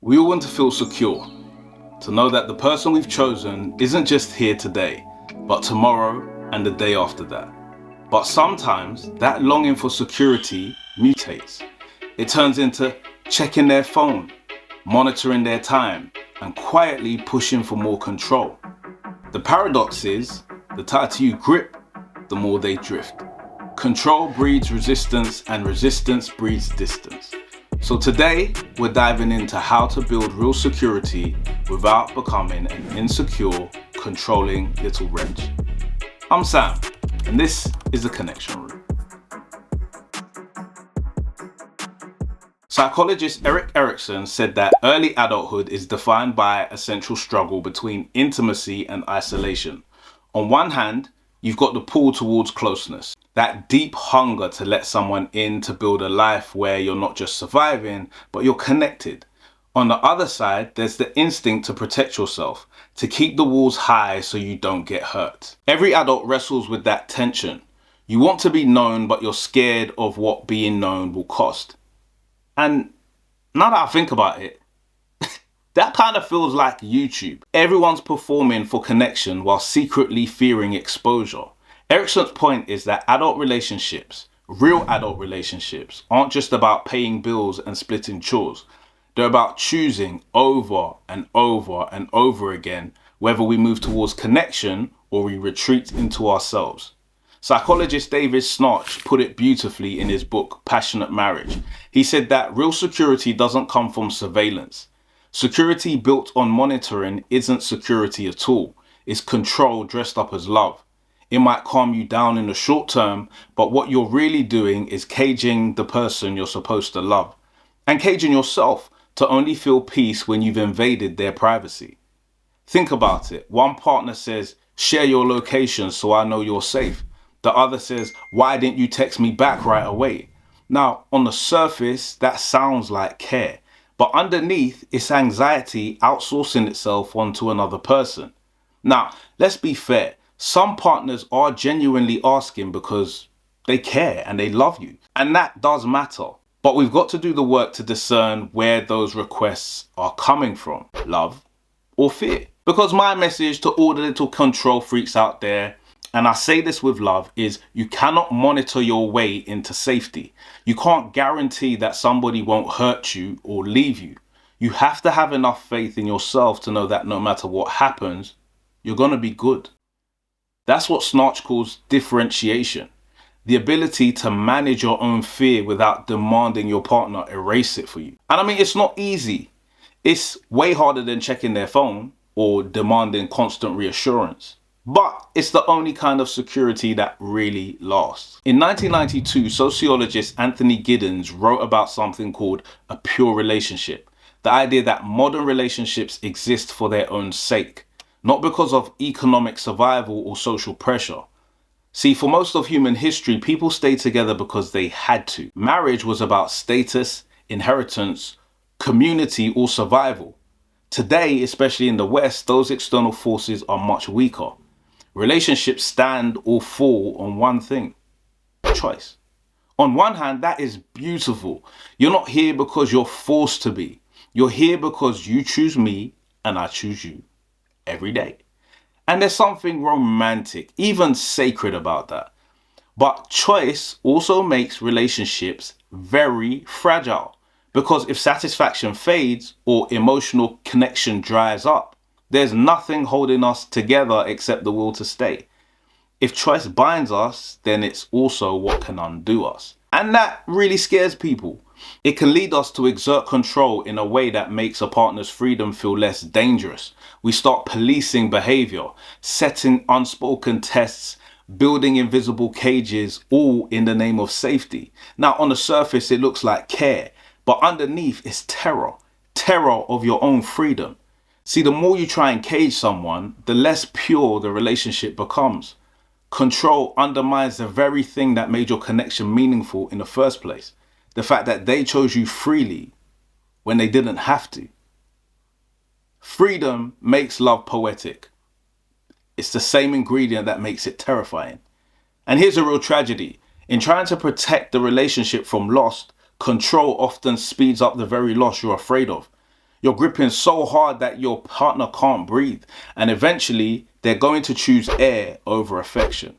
We all want to feel secure, to know that the person we've chosen isn't just here today, but tomorrow and the day after that. But sometimes that longing for security mutates. It turns into checking their phone, monitoring their time, and quietly pushing for more control. The paradox is, the tighter you grip, the more they drift. Control breeds resistance, and resistance breeds distance. So today, we're diving into how to build real security without becoming an insecure, controlling little wrench. I'm Sam, and this is The Connection Room. Psychologist Erik Erikson said that early adulthood is defined by a central struggle between intimacy and isolation. On one hand, you've got the pull towards closeness, that deep hunger to let someone in to build a life where you're not just surviving, but you're connected. On the other side, there's the instinct to protect yourself, to keep the walls high so you don't get hurt. Every adult wrestles with that tension. You want to be known, but you're scared of what being known will cost. And now that I think about it, that kind of feels like YouTube. Everyone's performing for connection while secretly fearing exposure. Erikson's point is that adult relationships, real adult relationships, aren't just about paying bills and splitting chores. They're about choosing over and over and over again whether we move towards connection or we retreat into ourselves. Psychologist David Schnarch put it beautifully in his book, Passionate Marriage. He said that real security doesn't come from surveillance. Security built on monitoring isn't security at all. It's control dressed up as love. It might calm you down in the short term, but what you're really doing is caging the person you're supposed to love, and caging yourself to only feel peace when you've invaded their privacy. Think about it. One partner says, "Share your location so I know you're safe." The other says, "Why didn't you text me back right away?" Now, on the surface, that sounds like care, but underneath, it's anxiety outsourcing itself onto another person. Now, let's be fair. Some partners are genuinely asking because they care and they love you, and that does matter. But we've got to do the work to discern where those requests are coming from, love or fear. Because my message to all the little control freaks out there, and I say this with love, is you cannot monitor your way into safety. You can't guarantee that somebody won't hurt you or leave you. You have to have enough faith in yourself to know that no matter what happens, you're going to be good. That's what Schnarch calls differentiation. The ability to manage your own fear without demanding your partner erase it for you. And I mean, it's not easy. It's way harder than checking their phone or demanding constant reassurance. But it's the only kind of security that really lasts. In 1992, sociologist Anthony Giddens wrote about something called a pure relationship. The idea that modern relationships exist for their own sake, not because of economic survival or social pressure. See, for most of human history, people stayed together because they had to. Marriage was about status, inheritance, community, or survival. Today, especially in the West, those external forces are much weaker. Relationships stand or fall on one thing: choice. On one hand, that is beautiful. You're not here because you're forced to be. You're here because you choose me and I choose you every day. And there's something romantic, even sacred about that. But choice also makes relationships very fragile, because if satisfaction fades or emotional connection dries up, there's nothing holding us together except the will to stay. If choice binds us, then it's also what can undo us. And that really scares people. It can lead us to exert control in a way that makes a partner's freedom feel less dangerous. We start policing behavior, setting unspoken tests, building invisible cages, all in the name of safety. Now, on the surface, it looks like care, but underneath it's terror. Terror of your own freedom. See, the more you try and cage someone, the less pure the relationship becomes. Control undermines the very thing that made your connection meaningful in the first place. The fact that they chose you freely when they didn't have to. Freedom makes love poetic. It's the same ingredient that makes it terrifying. And here's a real tragedy. In trying to protect the relationship from loss, control often speeds up the very loss you're afraid of. You're gripping so hard that your partner can't breathe, and eventually they're going to choose air over affection.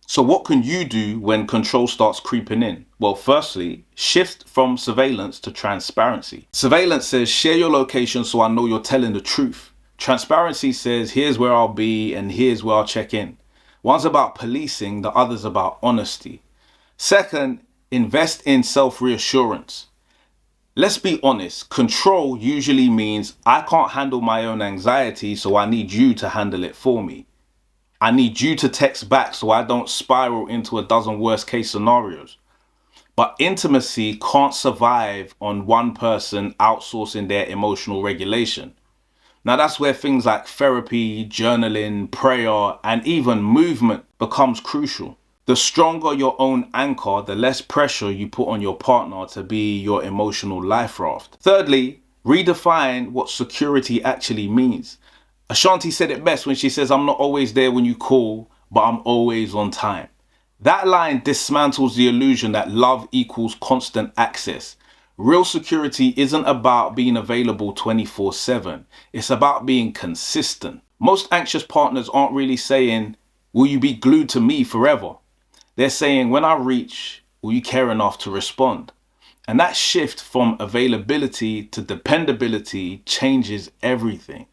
So what can you do when control starts creeping in? Well, firstly, shift from surveillance to transparency. Surveillance says, share your location so I know you're telling the truth. Transparency says, here's where I'll be and here's where I'll check in. One's about policing, the other's about honesty. Second, invest in self-reassurance. Let's be honest, control usually means I can't handle my own anxiety, so I need you to handle it for me. I need you to text back so I don't spiral into a dozen worst case scenarios. But intimacy can't survive on one person outsourcing their emotional regulation. Now that's where things like therapy, journaling, prayer, and even movement becomes crucial. The stronger your own anchor, the less pressure you put on your partner to be your emotional life raft. Thirdly, redefine what security actually means. Ashanti said it best when she says, I'm not always there when you call, but I'm always on time. That line dismantles the illusion that love equals constant access. Real security isn't about being available 24/7. It's about being consistent. Most anxious partners aren't really saying, will you be glued to me forever? They're saying, when I reach, will you care enough to respond? And that shift from availability to dependability changes everything.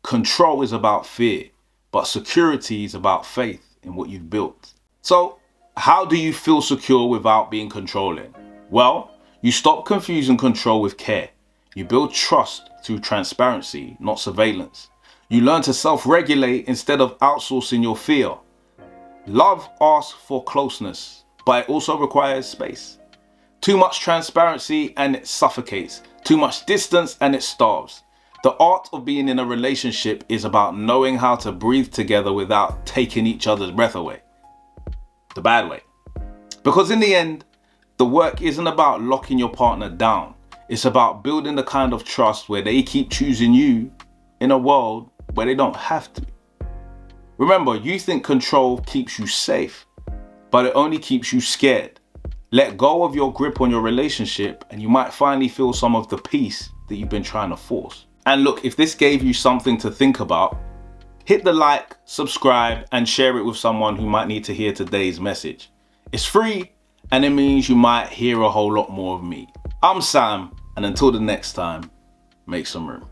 Control is about fear, but security is about faith in what you've built. So, how do you feel secure without being controlling? Well, you stop confusing control with care. You build trust through transparency, not surveillance. You learn to self-regulate instead of outsourcing your fear. Love asks for closeness, but it also requires space. Too much transparency and it suffocates. Too much distance and it starves. The art of being in a relationship is about knowing how to breathe together without taking each other's breath away. The bad way. Because in the end, the work isn't about locking your partner down. It's about building the kind of trust where they keep choosing you in a world where they don't have to. Remember, you think control keeps you safe, but it only keeps you scared. Let go of your grip on your relationship and you might finally feel some of the peace that you've been trying to force. And look, if this gave you something to think about, hit the like, subscribe, and share it with someone who might need to hear today's message. It's free, and it means you might hear a whole lot more of me. I'm Sam, and until the next time, make some room.